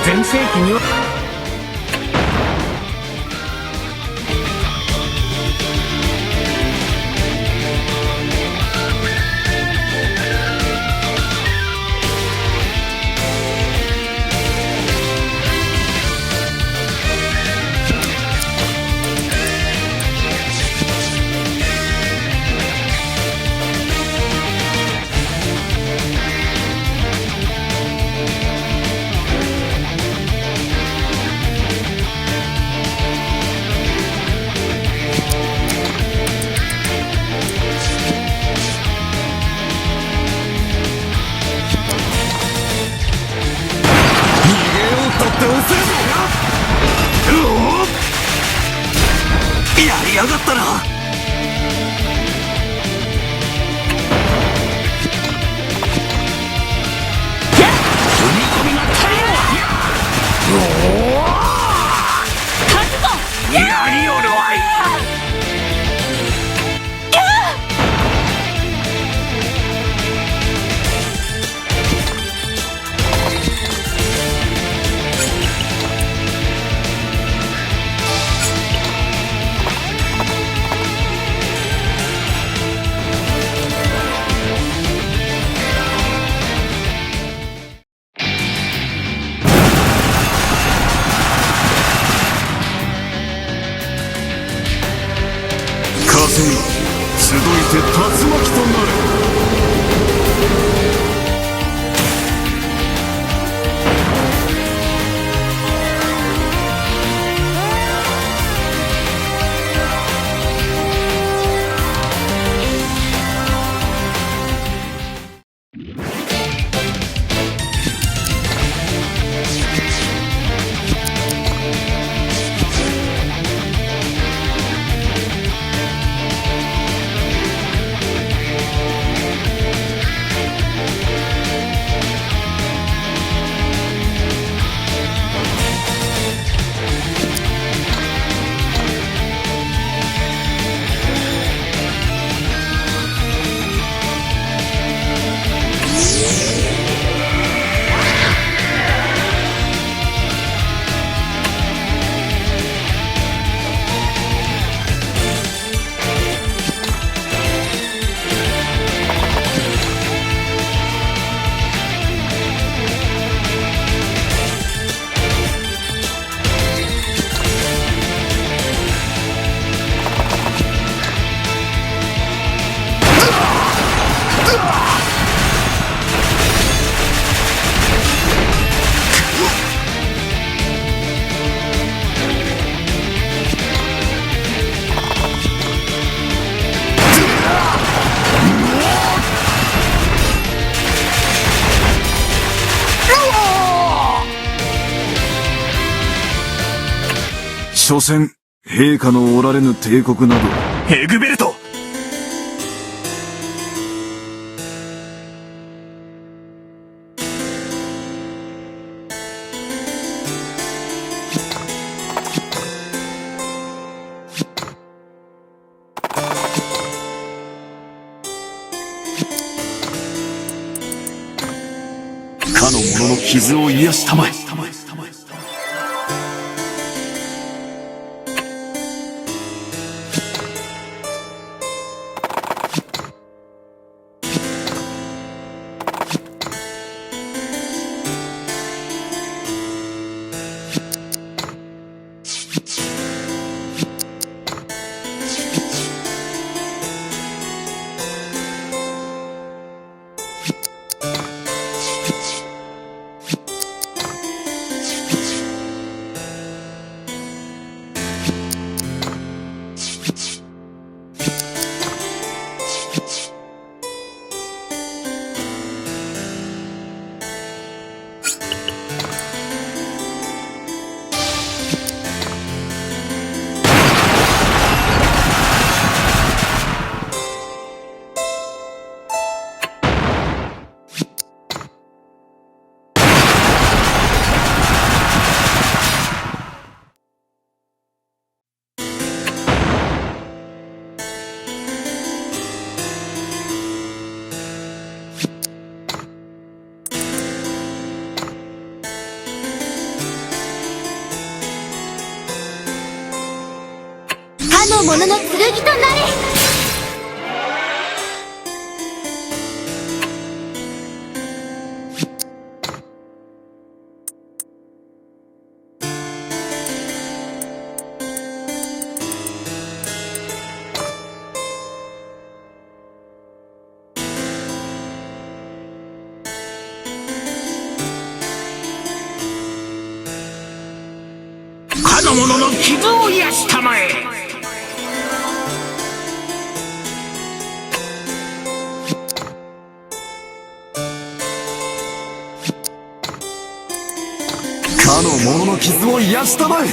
全盛期にはやりやがったな。踏み込みが足りんわ。やりおるわい。風よ集いて竜巻となる。所詮陛下のおられぬ帝国など。エグベルト、かの者の傷を癒したまえ。かの者の剣となれ。かの者の傷を癒したまえ。かの者の傷を癒したまえ。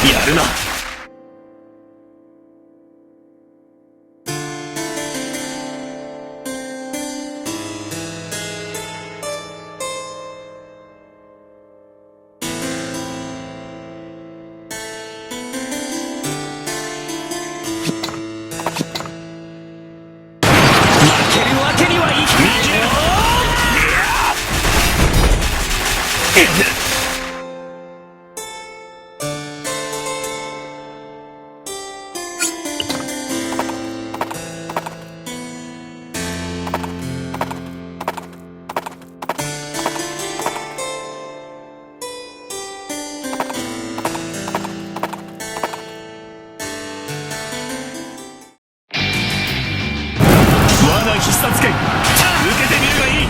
やるな。負けるわけにはいかない。我が必殺剣受けてみるがいい。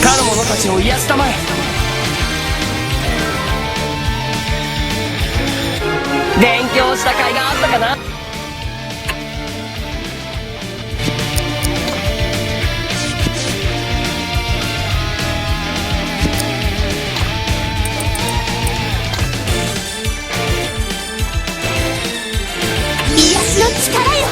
かの者たちを癒したまえ。勉強した甲斐があったかな。癒しの力よ。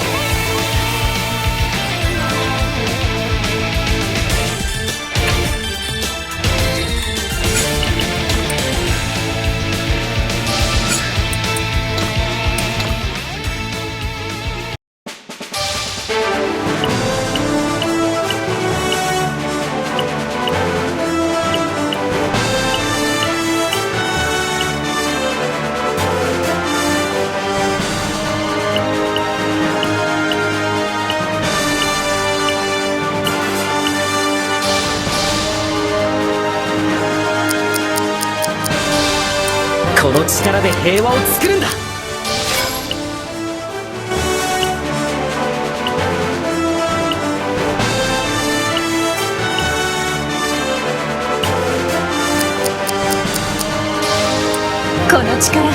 この力で平和を作るんだ。この力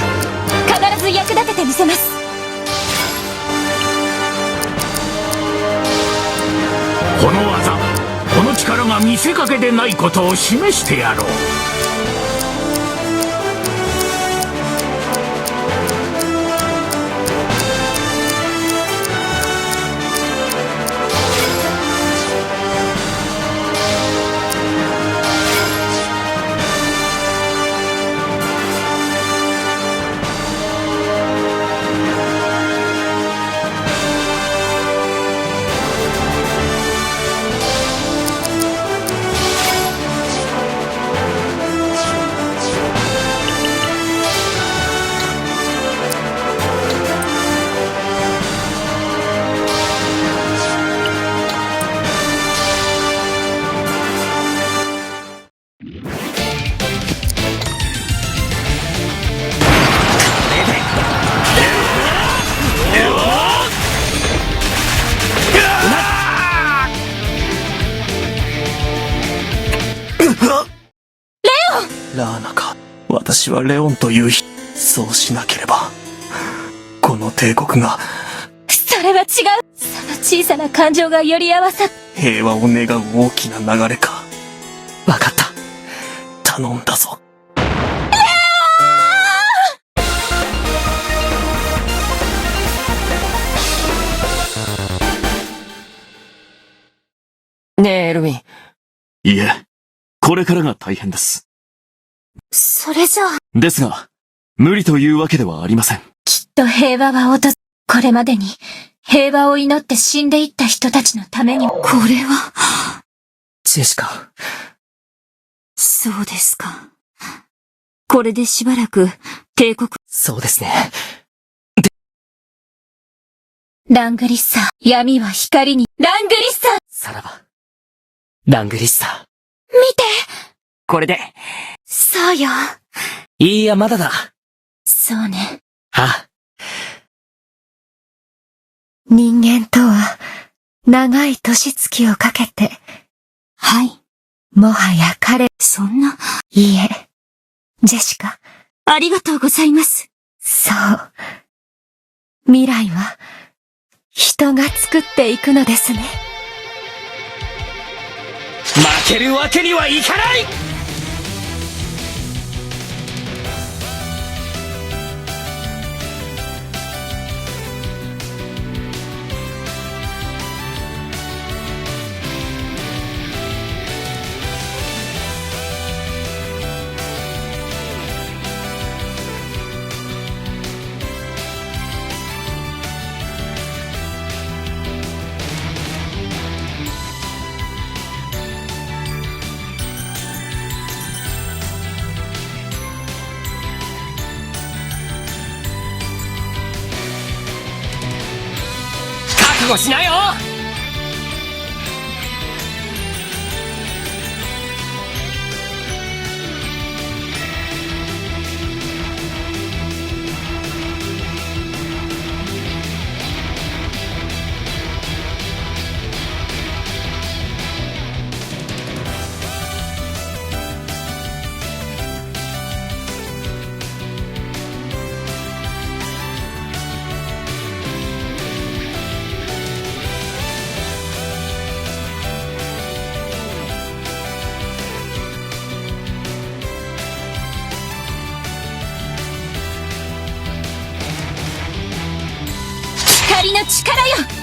必ず役立ててみせます。この技、この力が見せかけでないことを示してやろう。私はレオンという人。そうしなければ、この帝国がそれは違う。その小さな感情がより合わさっ平和を願う大きな流れか。わかった。頼んだぞ。ねえ、エルヴィン。いえ、これからが大変です。それじゃあ、ですが、無理というわけではありません。きっと平和はこれまでに平和を祈って死んでいった人たちのためにも。これは。ジェシカ。そうですか。これでしばらく帝国。そうですね。ラングリッサー。闇は光に。ラングリッサー。さらば。ラングリッサ見て。これで。そうよ。いや、まだだ。そうね。あ。人間とは、長い年月をかけて。はい。もはやそんな。いいえ。ジェシカ。ありがとうございます。そう。未来は、人が作っていくのですね。負けるわけにはいかない。覚悟しなよ。光の力よ。